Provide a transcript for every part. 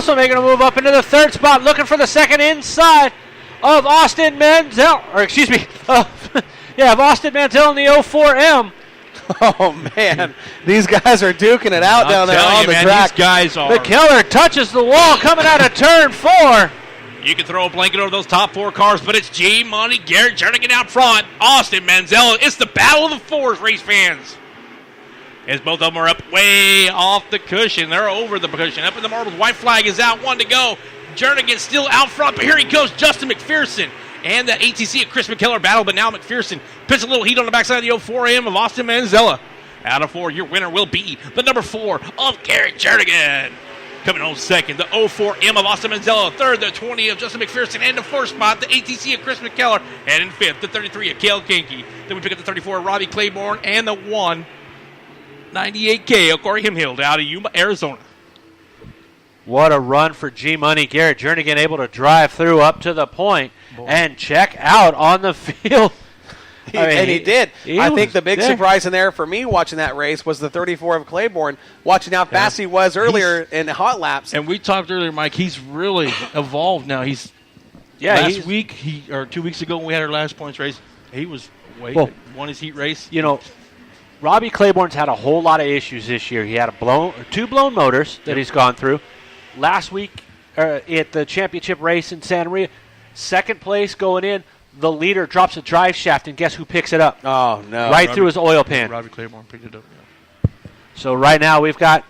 also making a move up into the third spot, looking for the second inside of Austin Manziel, of Austin Manziel in the 04M. Oh, man. These guys are duking it out down there on the track. These guys are. McKellar touches the wall coming out of turn 4. You can throw a blanket over those top 4 cars, but it's G Money, Garrett Jernigan out front. Austin Manziel. It's the battle of the fours, race fans. As both of them are up way off the cushion. They're over the cushion. Up in the marbles. White flag is out. 1 to go. Jernigan still out front, but here he goes. Justin McPherson. And the ATC at Chris McKellar battle, but now McPherson puts a little heat on the backside of the 04M of Austin Manziel. Out of 4, your winner will be the number 4 of Garrett Jernigan. Coming home second, the 04M of Austin Manziel. Third, the 20 of Justin McPherson. And the fourth spot, the ATC of Chris McKellar. And in fifth, the 33 of Cale Kinky. Then we pick up the 34 of Robbie Claiborne. And the 198K of Corey Himhild out of Yuma, Arizona. What a run for G-Money. Garrett Jernigan able to drive through up to the point and check out on the field. He did. I think the big surprise in there for me watching that race was the 34 of Claiborne, watching how fast he was earlier in hot laps. And we talked earlier, Mike, he's really evolved now. Last week, or 2 weeks ago when we had our last points race, he was won his heat race. You know, Robbie Claiborne's had a whole lot of issues this year. He had 2 blown motors that he's gone through. Last week at the championship race in Santa Maria, second place going in, the leader drops a drive shaft, and guess who picks it up? Oh, no. Through his oil pan. Robbie Claiborne picked it up. Yeah. So right now we've got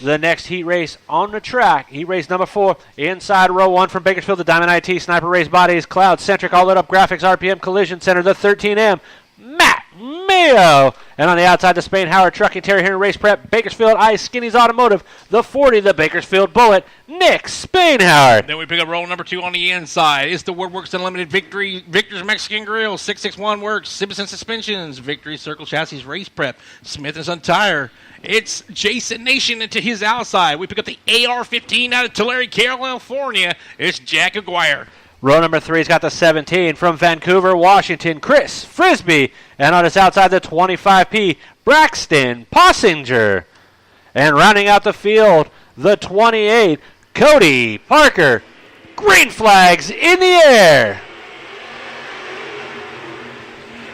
the next heat race on the track. Heat race number 4, inside row 1 from Bakersfield, the Diamond IT, Sniper Race Bodies, Cloud Centric, All Lit Up Graphics, RPM Collision Center, the 13M, Matt Mayo. And on the outside, the Spain Howard Trucking, Terry Henry Race Prep, Bakersfield Ice, Skinny's Automotive, the 40, the Bakersfield Bullet, Nick Spain Howard. Then we pick up row number 2 on the inside. It's the Woodworks Unlimited Victory, Victor's Mexican Grill, 661 Works, Simpson Suspensions, Victory Circle Chassis Race Prep, Smith & Son Tire. It's Jason Nation into his outside. We pick up the AR-15 out of Tulare, California. It's Jack Aguirre. Row number 3's got the 17 from Vancouver, Washington, Chris Frisbee. And on his outside, the 25P, Braxton Possinger. And rounding out the field, the 28, Cody Parker. Green flags in the air.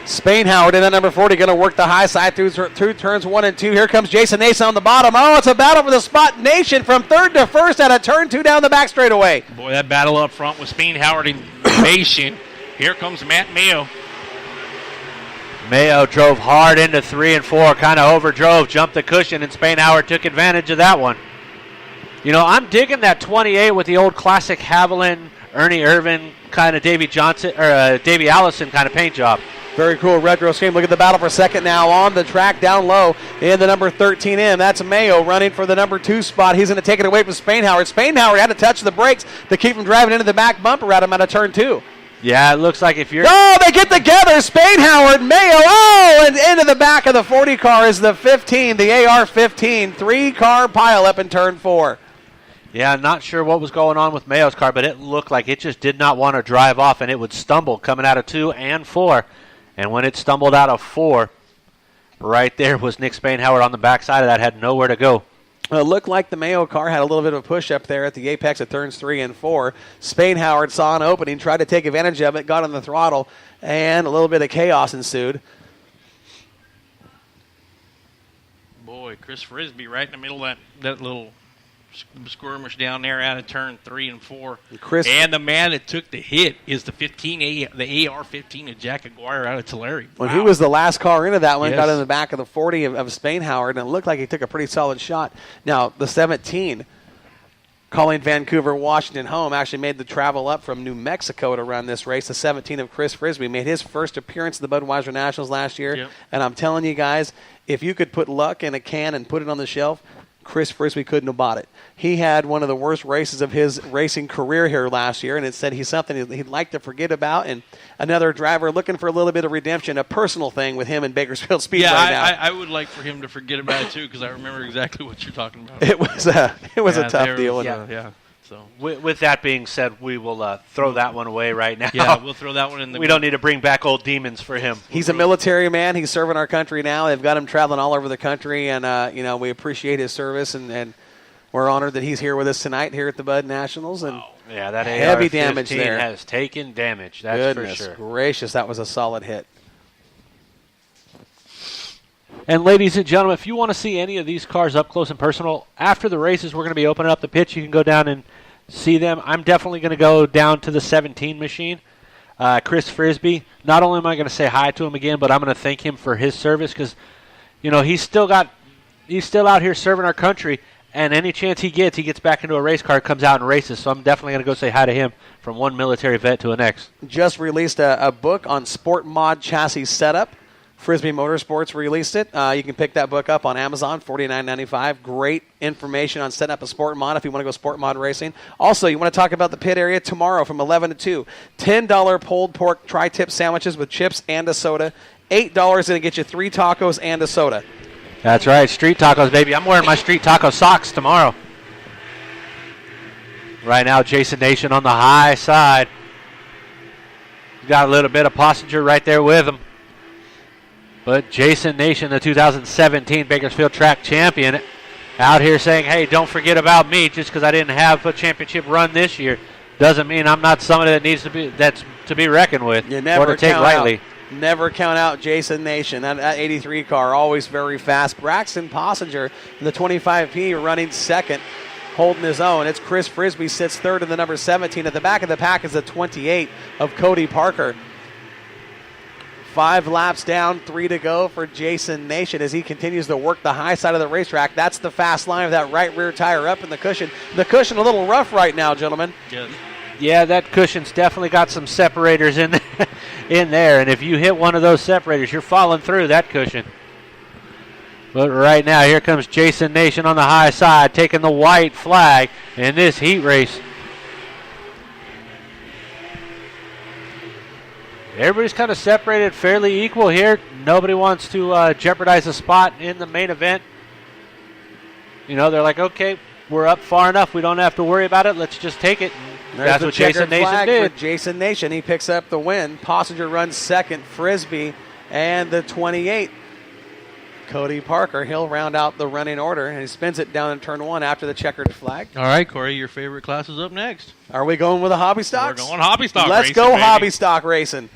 Spain Howard in that number 40 going to work the high side through turns 1 and 2. Here comes Jason Nason on the bottom. Oh, it's a battle for the spot. Nation from third to first out of turn 2 down the back straightaway. Boy, that battle up front with Spain Howard and Nation. Here comes Matt Mayo. Mayo drove hard into 3 and 4, kind of overdrove, jumped the cushion, and Spain Howard took advantage of that one. You know, I'm digging that 28 with the old classic Haviland, Ernie Irvin kind of Davey Allison kind of paint job. Very cool retro scheme. Look at the battle for second now on the track down low in the number 13M. That's Mayo running for the number 2 spot. He's going to take it away from Spain Howard. Spain Howard had to touch the brakes to keep him driving into the back bumper at him out of turn 2. Yeah, it looks like if you're... Oh, they get together. Spain Howard, Mayo. Oh, and into the back of the 40 car is the 15, the AR-15. 3-car pileup in turn 4. Yeah, not sure what was going on with Mayo's car, but it looked like it just did not want to drive off, and it would stumble coming out of 2 and 4. And when it stumbled out of 4, right there was Nick Spain Howard on the backside of that, had nowhere to go. It looked like the Mayo car had a little bit of a push up there at the apex of turns 3 and 4. Spain Howard saw an opening, tried to take advantage of it, got on the throttle, and a little bit of chaos ensued. Boy, Chris Frisbee right in the middle of that little skirmish down there out of turn 3 and 4. And the man that took the hit is the AR-15 of Jack Aguirre out of Tulare. When he was the last car into that one, got in the back of the 40 of Spain Howard, and it looked like he took a pretty solid shot. Now, the 17, calling Vancouver, Washington home, actually made the travel up from New Mexico to run this race. The 17 of Chris Frisbee made his first appearance at the Budweiser Nationals last year. Yep. And I'm telling you guys, if you could put luck in a can and put it on the shelf, Chris Frisbee couldn't have bought it. He had one of the worst races of his racing career here last year, and it said he's something he'd like to forget about. And another driver looking for a little bit of redemption, a personal thing with him in Bakersfield Speedway now. I would like for him to forget about it too, because I remember exactly what you're talking about. It was a tough deal. So with that being said, we will throw that one away right now. Yeah, we'll throw that one in the... We don't need to bring back old demons for him. He's a military man. He's serving our country now. They've got him traveling all over the country, and we appreciate his service, and we're honored that he's here with us tonight here at the Bud Nationals. And yeah, that heavy AR-15 damage there. has taken damage. That's Goodness for sure. gracious, that was a solid hit. And ladies and gentlemen, if you want to see any of these cars up close and personal, after the races, we're going to be opening up the pitch. You can go down and see them. I'm definitely going to go down to the 17 machine. Chris Frisbee, not only am I going to say hi to him again, but I'm going to thank him for his service because, he's still out here serving our country, and any chance he gets back into a race car, comes out and races. So I'm definitely going to go say hi to him from one military vet to the next. Just released a book on sport mod chassis setup. Frisbee Motorsports released it. You can pick that book up on Amazon, $49.95. Great information on setting up a sport mod if you want to go sport mod racing. Also, you want to talk about the pit area tomorrow from 11 to 2. $10 pulled pork tri-tip sandwiches with chips and a soda. $8 going to get you 3 tacos and a soda. That's right, street tacos, baby. I'm wearing my street taco socks tomorrow. Right now, Jason Nation on the high side. Got a little bit of Possinger right there with him. But Jason Nation, the 2017 Bakersfield Track champion, out here saying, hey, don't forget about me. Just because I didn't have a championship run this year doesn't mean I'm not somebody that needs to be reckoned with or to take lightly. Never count out Jason Nation. That 83 car, always very fast. Braxton Possinger in the 25P running second, holding his own. It's Chris Frisbee sits third in the number 17. At the back of the pack is the 28 of Cody Parker. 5 laps down, 3 to go for Jason Nation as he continues to work the high side of the racetrack. That's the fast line of that right rear tire up in the cushion. The cushion a little rough right now, gentlemen. Yeah, that cushion's definitely got some separators in there, and if you hit one of those separators, you're falling through that cushion. But right now, here comes Jason Nation on the high side, taking the white flag in this heat race. Everybody's kind of separated fairly equal here. Nobody wants to jeopardize a spot in the main event. They're like, okay, we're up far enough. We don't have to worry about it. Let's just take it. That's what Jason Nation did. Jason Nation, he picks up the win. Possinger runs second. Frisbee and the 28. Cody Parker, he'll round out the running order, and he spins it down in turn 1 after the checkered flag. All right, Corey, your favorite class is up next. Are we going with a hobby stock? We're going hobby stock Let's racing, go baby. hobby stock racing.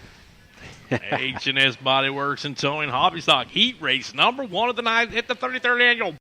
H&S Body Works and Towing Hobby Stock Heat Race number 1 of the night at the 33rd Annual